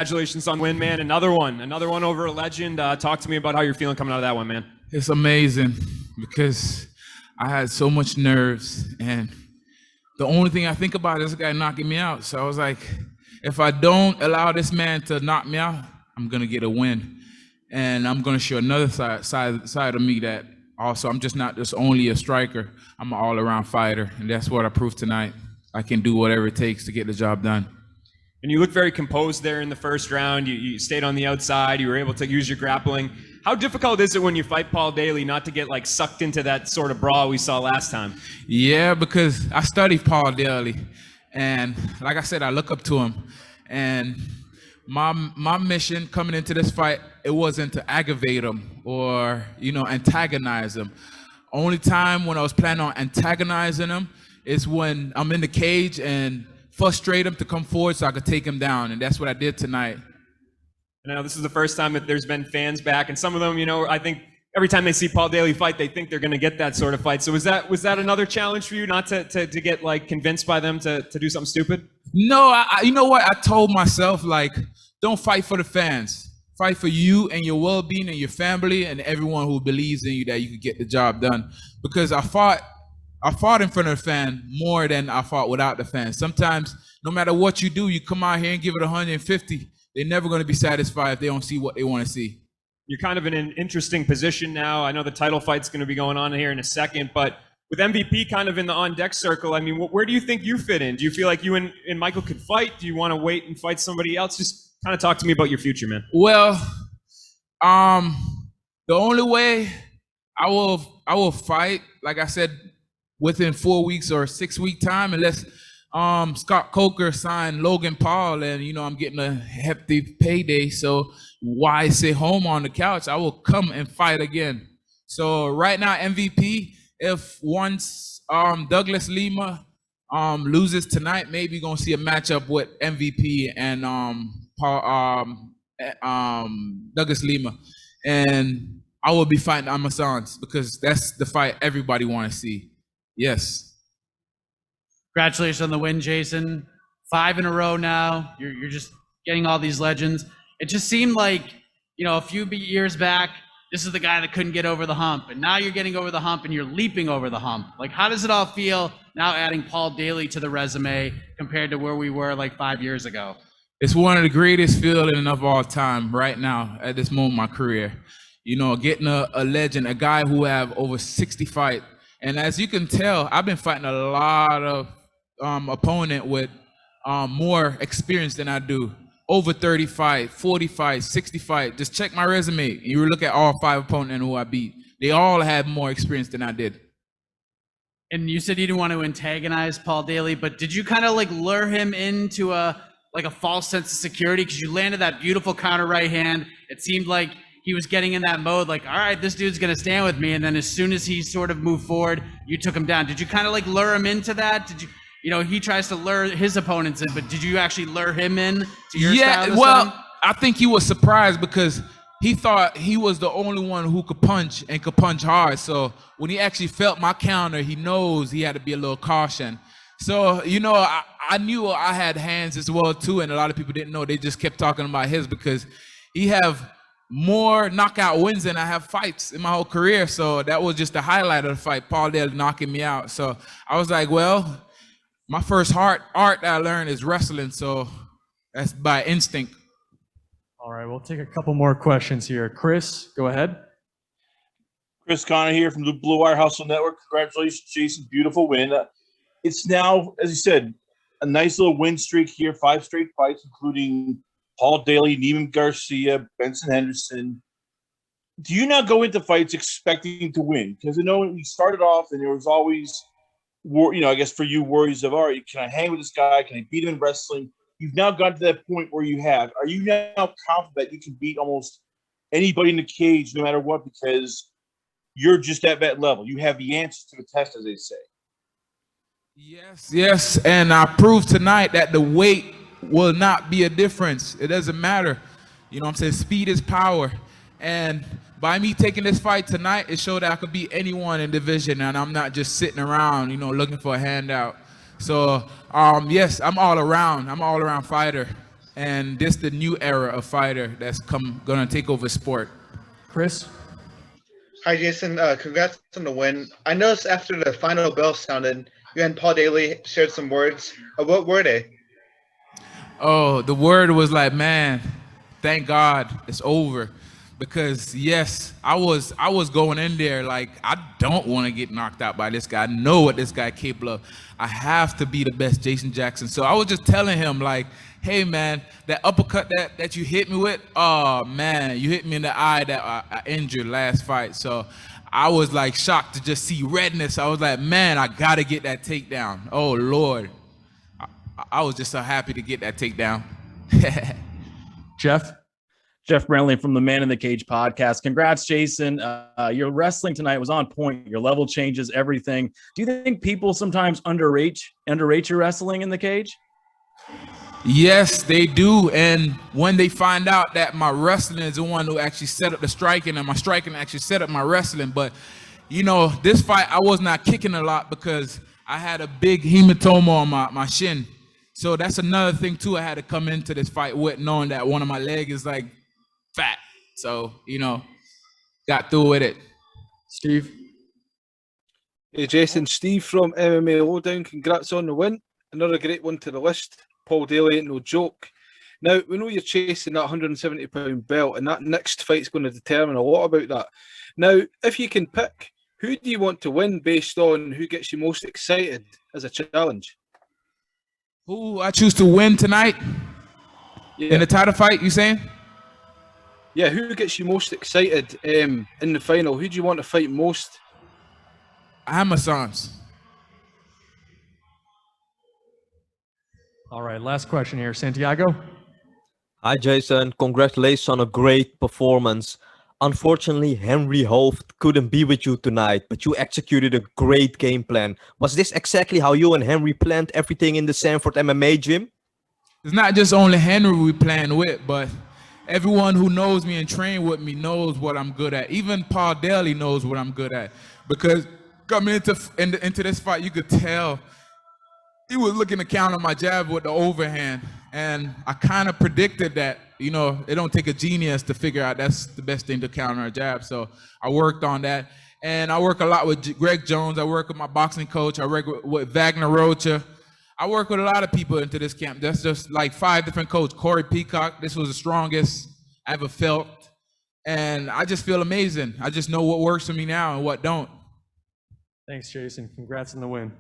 Congratulations on the win, man. Another one over a legend. Talk to me about how you're feeling coming out of that one, man. It's amazing because I had so much nerves, and the only thing I think about is this guy knocking me out. So I was like, if I don't allow this man to knock me out, I'm gonna get a win, and I'm gonna show another side of me that also I'm not just only a striker. I'm an all-around fighter, and that's what I proved tonight. I can do whatever it takes to get the job done. And you look very composed there in the first round. You stayed on the outside. You were able to use your grappling. How difficult is it when you fight Paul Daley not to get like sucked into that sort of brawl we saw last time? Yeah, because I studied Paul Daley, and like I said, I look up to him. And my mission coming into this fight, it wasn't to aggravate him or antagonize him. Only time when I was planning on antagonizing him is when I'm in the cage and frustrate him to come forward so I could take him down, and that's what I did tonight. Now, this is the first time that there's been fans back, and some of them, I think every time they see Paul Daley fight, they think they're going to get that sort of fight. So was that another challenge for you, not to get like convinced by them to do something stupid? No, you know what? I told myself, like, don't fight for the fans. Fight for you and your well-being and your family and everyone who believes in you that you could get the job done. Because I fought in front of the fan more than I fought without the fans. Sometimes, no matter what you do, you come out here and give it 150. They're never going to be satisfied if they don't see what they want to see. You're kind of in an interesting position now. I know the title fight's going to be going on here in a second, but with MVP kind of in the on-deck circle, I mean, where do you think you fit in? Do you feel like you and Michael could fight? Do you want to wait and fight somebody else? Just kind of talk to me about your future, man. Well, the only way I will fight, like I said, within 4 weeks or 6 week time, unless Scott Coker signed Logan Paul, and I'm getting a hefty payday. So why sit home on the couch? I will come and fight again. So right now, MVP. If once Douglas Lima loses tonight, maybe you're gonna see a matchup with MVP and Douglas Lima, and I will be fighting Amosov because that's the fight everybody want to see. Yes. Congratulations on the win, Jason. 5 in a row now. You're just getting all these legends. It just seemed like, a few years back, this is the guy that couldn't get over the hump. And now you're getting over the hump and you're leaping over the hump. Like, how does it all feel now adding Paul Daley to the resume compared to where we were like 5 years ago? It's one of the greatest feelings of all time right now at this moment in my career. Getting a legend, a guy who have over 60 fights. And as you can tell, I've been fighting a lot of opponent with more experience than I do. Over 35, 45, 65. Just check my resume. And you look at all 5 opponents who I beat. They all had more experience than I did. And you said you didn't want to antagonize Paul Daley, but did you kind of like lure him into a false sense of security? Because you landed that beautiful counter right hand. It seemed like he was getting in that mode, like, all right, this dude's going to stand with me. And then as soon as he sort of moved forward, you took him down. Did you kind of like lure him into that? Did you? He tries to lure his opponents in, but did you actually lure him in to your style? Yeah, well, I think he was surprised because he thought he was the only one who could punch and could punch hard. So when he actually felt my counter, he knows he had to be a little caution. So, I knew I had hands as well too, and a lot of people didn't know. They just kept talking about his because he have more knockout wins than I have fights in my whole career. So that was just the highlight of the fight, Paul Daley knocking me out. So I was like, well, my first art that I learned is wrestling, so that's by instinct. All right, we'll take a couple more questions here. Chris, go ahead. Chris Connor here from the Blue Wire Hustle Network. Congratulations, Jason. Beautiful win. It's now, as you said, a nice little win streak here, 5 straight fights, including Paul Daley, Neiman Garcia, Benson Henderson. Do you now go into fights expecting to win? Because I know we started off and there was always – I guess for you, worries of, all right, can I hang with this guy? Can I beat him in wrestling? You've now gotten to that point where you have. Are you now confident that you can beat almost anybody in the cage no matter what because you're just at that level? You have the answers to the test, as they say. Yes, and I proved tonight that the weight will not be a difference. It doesn't matter. Speed is power. And by me taking this fight tonight, it showed that I could beat anyone in division, and I'm not just sitting around, looking for a handout. So, yes, I'm all around. I'm an all-around fighter, and this the new era of fighter that's gonna take over sport. Chris? Hi, Jason. Congrats on the win. I noticed after the final bell sounded, you and Paul Daley shared some words. What were they? Oh, the word was like, man, thank God it's over. Because yes, I was going in there like, I don't want to get knocked out by this guy. I know what this guy capable of. I have to be the best Jason Jackson. So I was just telling him like, hey man, that uppercut that you hit me with, oh man, you hit me in the eye that I injured last fight. So I was like shocked to just see redness. I was like, man, I gotta get that takedown. Oh Lord. I was just so happy to get that takedown. Jeff? Jeff Brentley from the Man in the Cage podcast. Congrats, Jason. Your wrestling tonight was on point. Your level changes everything. Do you think people sometimes underrate your wrestling in the cage? Yes, they do. And when they find out that my wrestling is the one who actually set up the striking and my striking actually set up my wrestling. But, you know, this fight, I was not kicking a lot because I had a big hematoma on my shin. So that's another thing, too, I had to come into this fight with, knowing that one of my legs is, like, fat. So, you know, got through with it. Steve? Hey, Jason, Steve from MMA Lowdown. Congrats on the win. Another great one to the list. Paul Daley ain't no joke. Now, we know you're chasing that 170-pound belt, and that next fight's going to determine a lot about that. Now, if you can pick, who do you want to win based on who gets you most excited as a challenge? Who I choose to win tonight in the title fight, you saying? Yeah, who gets you most excited in the final? Who do you want to fight most? Amosov. All right, last question here. Santiago? Hi, Jason. Congratulations on a great performance. Unfortunately, Henry Holt couldn't be with you tonight, but you executed a great game plan. Was this exactly how you and Henry planned everything in the Sanford MMA gym? It's not just only Henry we planned with, but everyone who knows me and train with me knows what I'm good at. Even Paul Daley knows what I'm good at. Because coming into this fight, you could tell he was looking to counter my jab with the overhand. And I kind of predicted that, you know, it don't take a genius to figure out that's the best thing to counter a jab. So I worked on that. And I work a lot with Greg Jones. I work with my boxing coach. I work with Wagner Rocha. I work with a lot of people into this camp. That's just like 5 different coaches. Corey Peacock, this was the strongest I ever felt. And I just feel amazing. I just know what works for me now and what don't. Thanks, Jason. Congrats on the win.